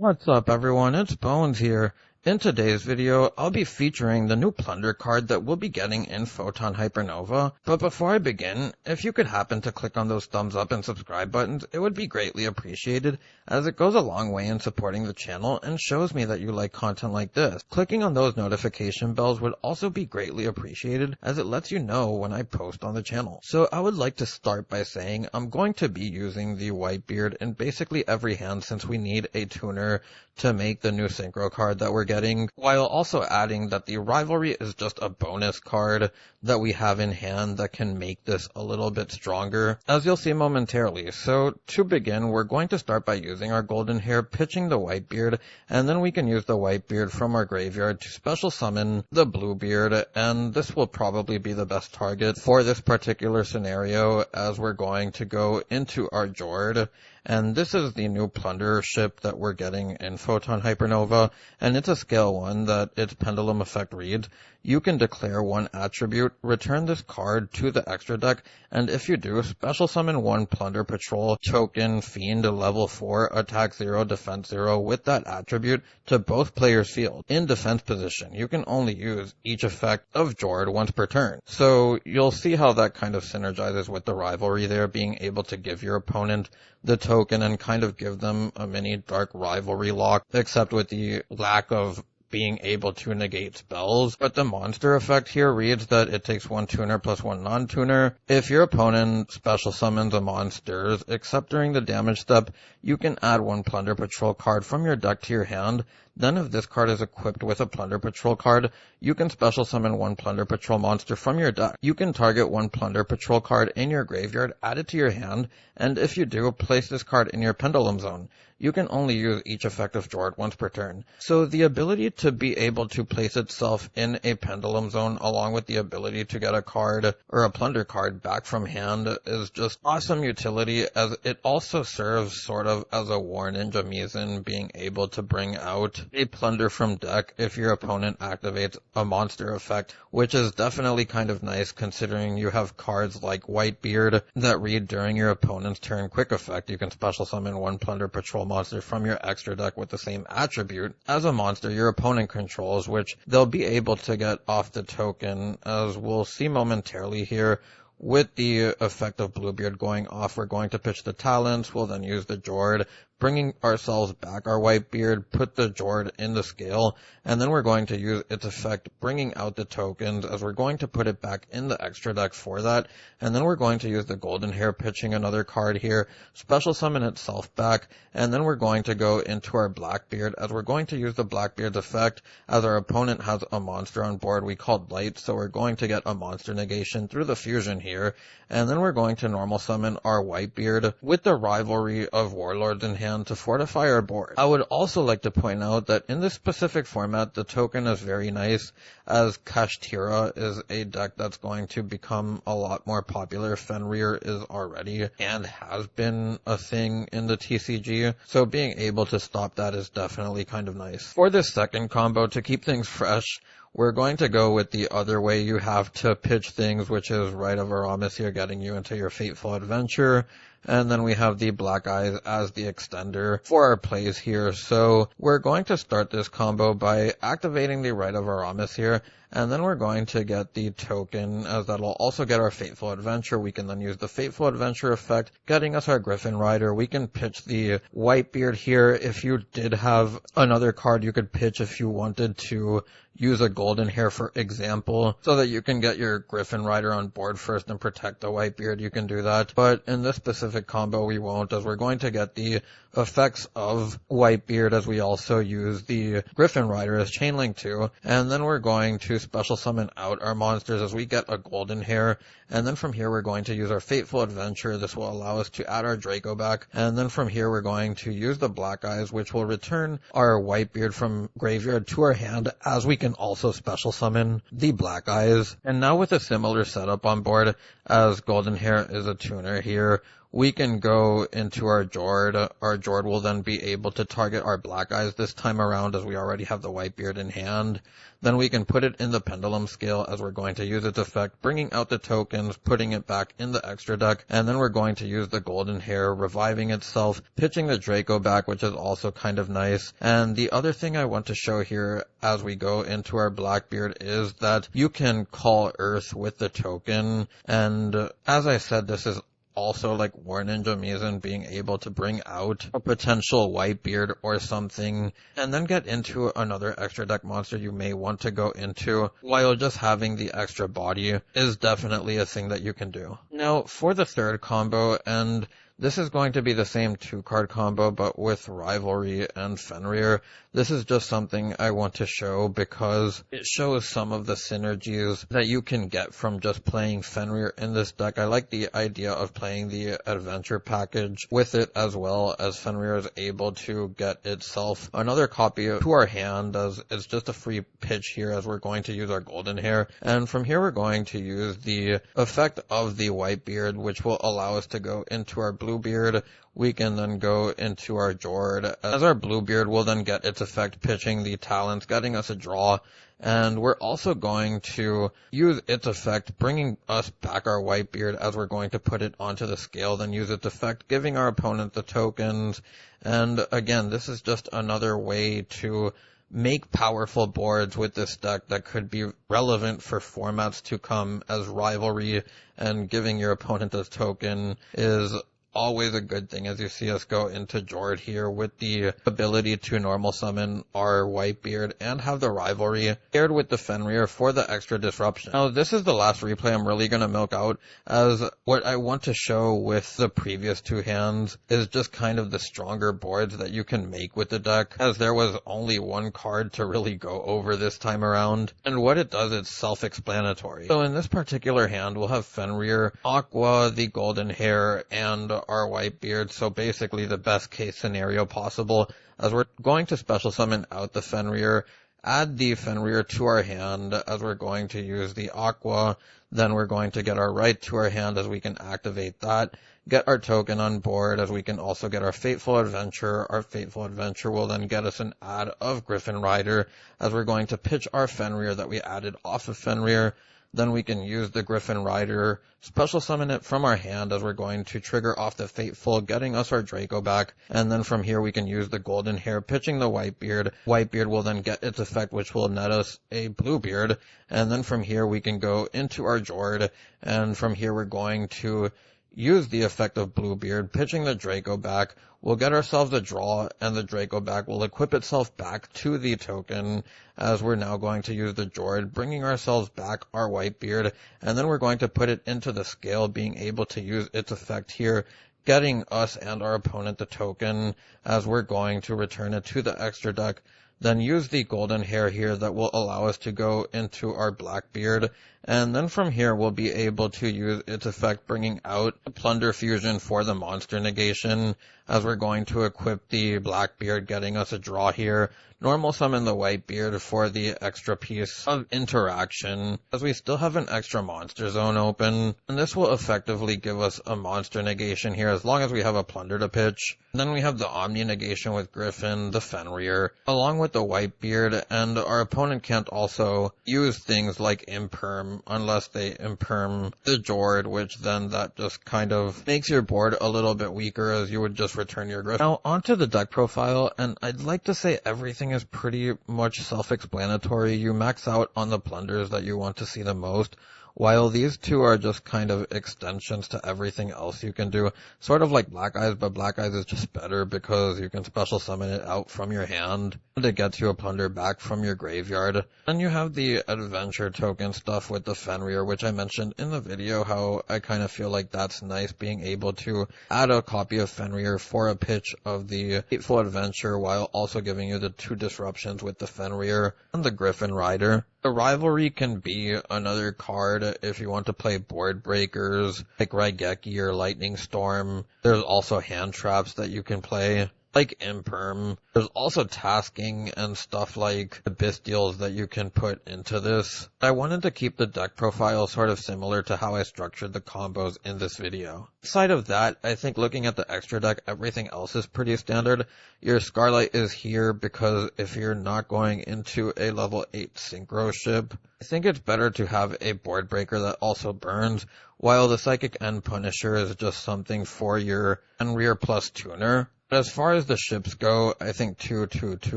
What's up everyone, it's Bones here. In today's video, I'll be featuring the new Plunder card that we'll be getting in Photon Hypernova. But before I begin, if you could happen to click on those thumbs up and subscribe buttons, it would be greatly appreciated, as it goes a long way in supporting the channel and shows me that you like content like this. Clicking on those notification bells would also be greatly appreciated, as it lets you know when I post on the channel. So I would like to start by saying I'm going to be using the Whitebeard in basically every hand since we need a tuner to make the new synchro card that we're getting, while also adding that the rivalry is just a bonus card that we have in hand that can make this a little bit stronger, as you'll see momentarily. So to begin, we're going to start by using our golden hair, pitching the Whitebeard, and then we can use the Whitebeard from our graveyard to special summon the Bluebeard, and this will probably be the best target for this particular scenario, as we're going to go into our Jord. And this is the new Plunder ship that we're getting in Photon Hypernova, and it's a scale 1 that its pendulum effect reads. You can declare one attribute, return this card to the extra deck, and if you do, special summon one Plunder Patrol token Fiend level 4, attack 0, defense 0 with that attribute to both players' field. In defense position, you can only use each effect of Jord once per turn. So you'll see how that kind of synergizes with the rivalry there, being able to give your opponent the token and kind of give them a mini dark rivalry lock, except with the lack of being able to negate spells. But the monster effect here reads that it takes one tuner plus one non-tuner. If your opponent special summons a monster, except during the damage step, you can add one Plunder Patrol card from your deck to your hand. Then if this card is equipped with a Plunder Patrol card, you can special summon one Plunder Patrol monster from your deck. You can target one Plunder Patrol card in your graveyard, add it to your hand, and if you do, place this card in your pendulum zone. You can only use each effect of Jord once per turn. So the ability to be able to place itself in a pendulum zone, along with the ability to get a card or a Plunder card back from hand, is just awesome utility, as it also serves sort of as a War Ninja Mizan, being able to bring out a Plunder from deck if your opponent activates a monster effect, which is definitely kind of nice considering you have cards like Whitebeard that read during your opponent's turn quick effect. You can special summon one Plunder Patrol monster from your extra deck with the same attribute as a monster your opponent controls, which they'll be able to get off the token, as we'll see momentarily here. With the effect of Bluebeard going off, we're going to pitch the talents, we'll then use the Jord, bringing ourselves back our Whitebeard, put the Jord in the scale, and then we're going to use its effect, bringing out the tokens, as we're going to put it back in the extra deck for that, and then we're going to use the golden hair, pitching another card here, special summon itself back, and then we're going to go into our Blackbeard, as we're going to use the Blackbeard's effect, as our opponent has a monster on board we called Light, so we're going to get a monster negation through the fusion here, and then we're going to normal summon our Whitebeard with the rivalry of Warlords in hand to fortify our board. I would also like to point out that in this specific format, the token is very nice, as Kashtira is a deck that's going to become a lot more popular. Fenrir is already and has been a thing in the TCG, so being able to stop that is definitely kind of nice. For this second combo, to keep things fresh, we're going to go with the other way you have to pitch things, which is Rite of Aramis here, getting you into your Fateful Adventure. And then we have the Black Eyes as the extender for our plays here. So we're going to start this combo by activating the Rite of Aramis here, and then we're going to get the token, as that'll also get our Fateful Adventure. We can then use the Fateful Adventure effect, getting us our Griffin Rider. We can pitch the Whitebeard here. If you did have another card you could pitch if you wanted to use a golden hair, for example, so that you can get your Griffin Rider on board first and protect the Whitebeard, you can do that. But in this specific combo we won't, as we're going to get the effects of Whitebeard, as we also use the Griffin Rider as Chainlink 2, and then we're going to special summon out our monsters as we get a golden hair, and then from here we're going to use our Fateful Adventure. This will allow us to add our Draco back, and then from here we're going to use the Black Eyes, which will return our Whitebeard from graveyard to our hand, as we can also special summon the Black Eyes. And now with a similar setup on board, as golden hair is a tuner here, we can go into our Jord. Our Jord will then be able to target our black eyes this time around, as we already have the Whitebeard in hand. Then we can put it in the pendulum scale, as we're going to use its effect, bringing out the tokens, putting it back in the extra deck, and then we're going to use the golden hair, reviving itself, pitching the Draco back, which is also kind of nice. And the other thing I want to show here as we go into our Blackbeard is that you can call Earth with the token, and as I said, this is also like War Ninja Mizan being able to bring out a potential Whitebeard or something, and then get into another extra deck monster you may want to go into, while just having the extra body is definitely a thing that you can do. Now, for the third combo, and this is going to be the same 2-card combo, but with Rivalry and Fenrir. This is just something I want to show because it shows some of the synergies that you can get from just playing Fenrir in this deck. I like the idea of playing the adventure package with it, as well as Fenrir is able to get itself another copy to our hand, as it's just a free pitch here, as we're going to use our golden hair. And from here we're going to use the effect of the Whitebeard, which will allow us to go into our Bluebeard. We can then go into our Jord, as our Bluebeard will then get its effect, pitching the talents, getting us a draw. And we're also going to use its effect, bringing us back our Whitebeard, as we're going to put it onto the scale, then use its effect, giving our opponent the tokens. And again, this is just another way to make powerful boards with this deck that could be relevant for formats to come, as Rivalry and giving your opponent a token is always a good thing, as you see us go into Jord here with the ability to normal summon our Whitebeard and have the Rivalry paired with the Fenrir for the extra disruption. Now, this is the last replay I'm really going to milk out, as what I want to show with the previous 2 hands is just kind of the stronger boards that you can make with the deck, as there was only 1 card to really go over this time around, and what it does is self-explanatory. So in this particular hand, we'll have Fenrir, Aqua, the golden hair, and our Whitebeard, so basically the best case scenario possible, as we're going to special summon out the Fenrir, add the Fenrir to our hand, as we're going to use the Aqua, then we're going to get our right to our hand, as we can activate that, get our token on board, as we can also get our Fateful Adventure. Our Fateful Adventure will then get us an add of Griffin Rider, as we're going to pitch our Fenrir that we added off of Fenrir. Then we can use the Griffin Rider, special summon it from our hand, as we're going to trigger off the Fateful, getting us our Draco back. And then from here we can use the golden hair, pitching the Whitebeard. Whitebeard will then get its effect, which will net us a Bluebeard. And then from here we can go into our Jord, and from here we're going to use the effect of Bluebeard, pitching the Draco back. We'll get ourselves a draw, and the Draco back will equip itself back to the token, as we're now going to use the Jord, bringing ourselves back our Whitebeard, and then we're going to put it into the scale, being able to use its effect here, getting us and our opponent the token, as we're going to return it to the extra deck. Then use the golden hair here that will allow us to go into our Blackbeard, and then from here we'll be able to use its effect, bringing out a Plunder Fusion for the monster negation, as we're going to equip the Blackbeard, getting us a draw here. Normal summon the Whitebeard for the extra piece of interaction, as we still have an extra monster zone open, and this will effectively give us a monster negation here as long as we have a Plunder to pitch. And then we have the Omni negation with Griffin, the Fenrir, along with the Whitebeard, and our opponent can't also use things like Imperm unless they Imperm the Jord, which then that just kind of makes your board a little bit weaker, as you would just return your Griffin. Now onto the deck profile, and I'd like to say everything is pretty much self-explanatory. You max out on the plunders that you want to see the most, while these 2 are just kind of extensions to everything else you can do. Sort of like Black Eyes, but Black Eyes is just better because you can special summon it out from your hand, and it gets you a plunder back from your graveyard. Then you have the adventure token stuff with the Fenrir, which I mentioned in the video, how I kind of feel like that's nice, being able to add a copy of Fenrir for a pitch of the Fateful Adventure, while also giving you the 2 disruptions with the Fenrir and the Griffin Rider. The Rivalry can be another card if you want to play board breakers like Raigeki or Lightning Storm. There's also hand traps that you can play. like Imperm. There's also tasking and stuff like abyss deals that you can put into this. I wanted to keep the deck profile sort of similar to how I structured the combos in this video. Aside of that, I think looking at the extra deck, everything else is pretty standard. Your Scarlight is here because if you're not going into a level 8 synchro ship, I think it's better to have a board breaker that also burns, while the Psychic End Punisher is just something for your Fenrir plus tuner. As far as the ships go, I think 2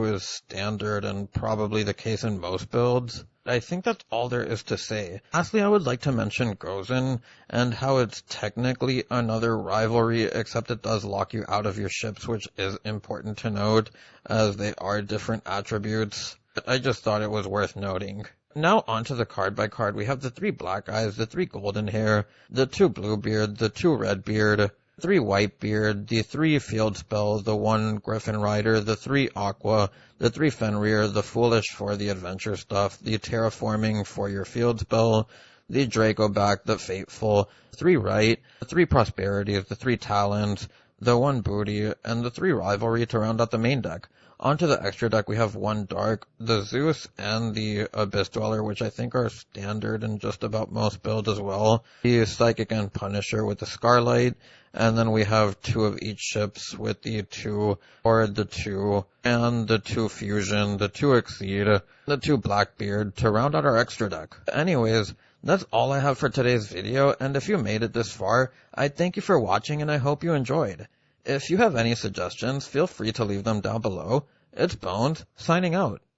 is standard and probably the case in most builds. I think that's all there is to say. Lastly, I would like to mention Gozen and how it's technically another rivalry, except it does lock you out of your ships, which is important to note, as they are different attributes. I just thought it was worth noting. Now onto the card by card. We have the 3 Black Eyes, the 3 Golden Hair, the 2 Bluebeard, the 2 Redbeard, 3 Whitebeard, the 3 Field Spell, the 1 Griffin Rider, the 3 Aqua, the 3 Fenrir, the Foolish for the adventure stuff, the Terraforming for your Field Spell, the Dracoback, the Fateful, 3 Right, the 3 Prosperities, the 3 Talons, the 1 Booty, and the 3 Rivalry to round out the main deck. Onto the extra deck, we have 1 Dark, the Zeus, and the Abyss Dweller, which I think are standard in just about most builds as well. The Psychic and Punisher with the Scarlight, and then we have 2 of each ships with the 2 Horde, the 2, and the 2 Fusion, the 2 Exceed, the 2 Blackbeard to round out our extra deck. Anyways, that's all I have for today's video, and if you made it this far, I thank you for watching and I hope you enjoyed. If you have any suggestions, feel free to leave them down below. It's Bones, signing out.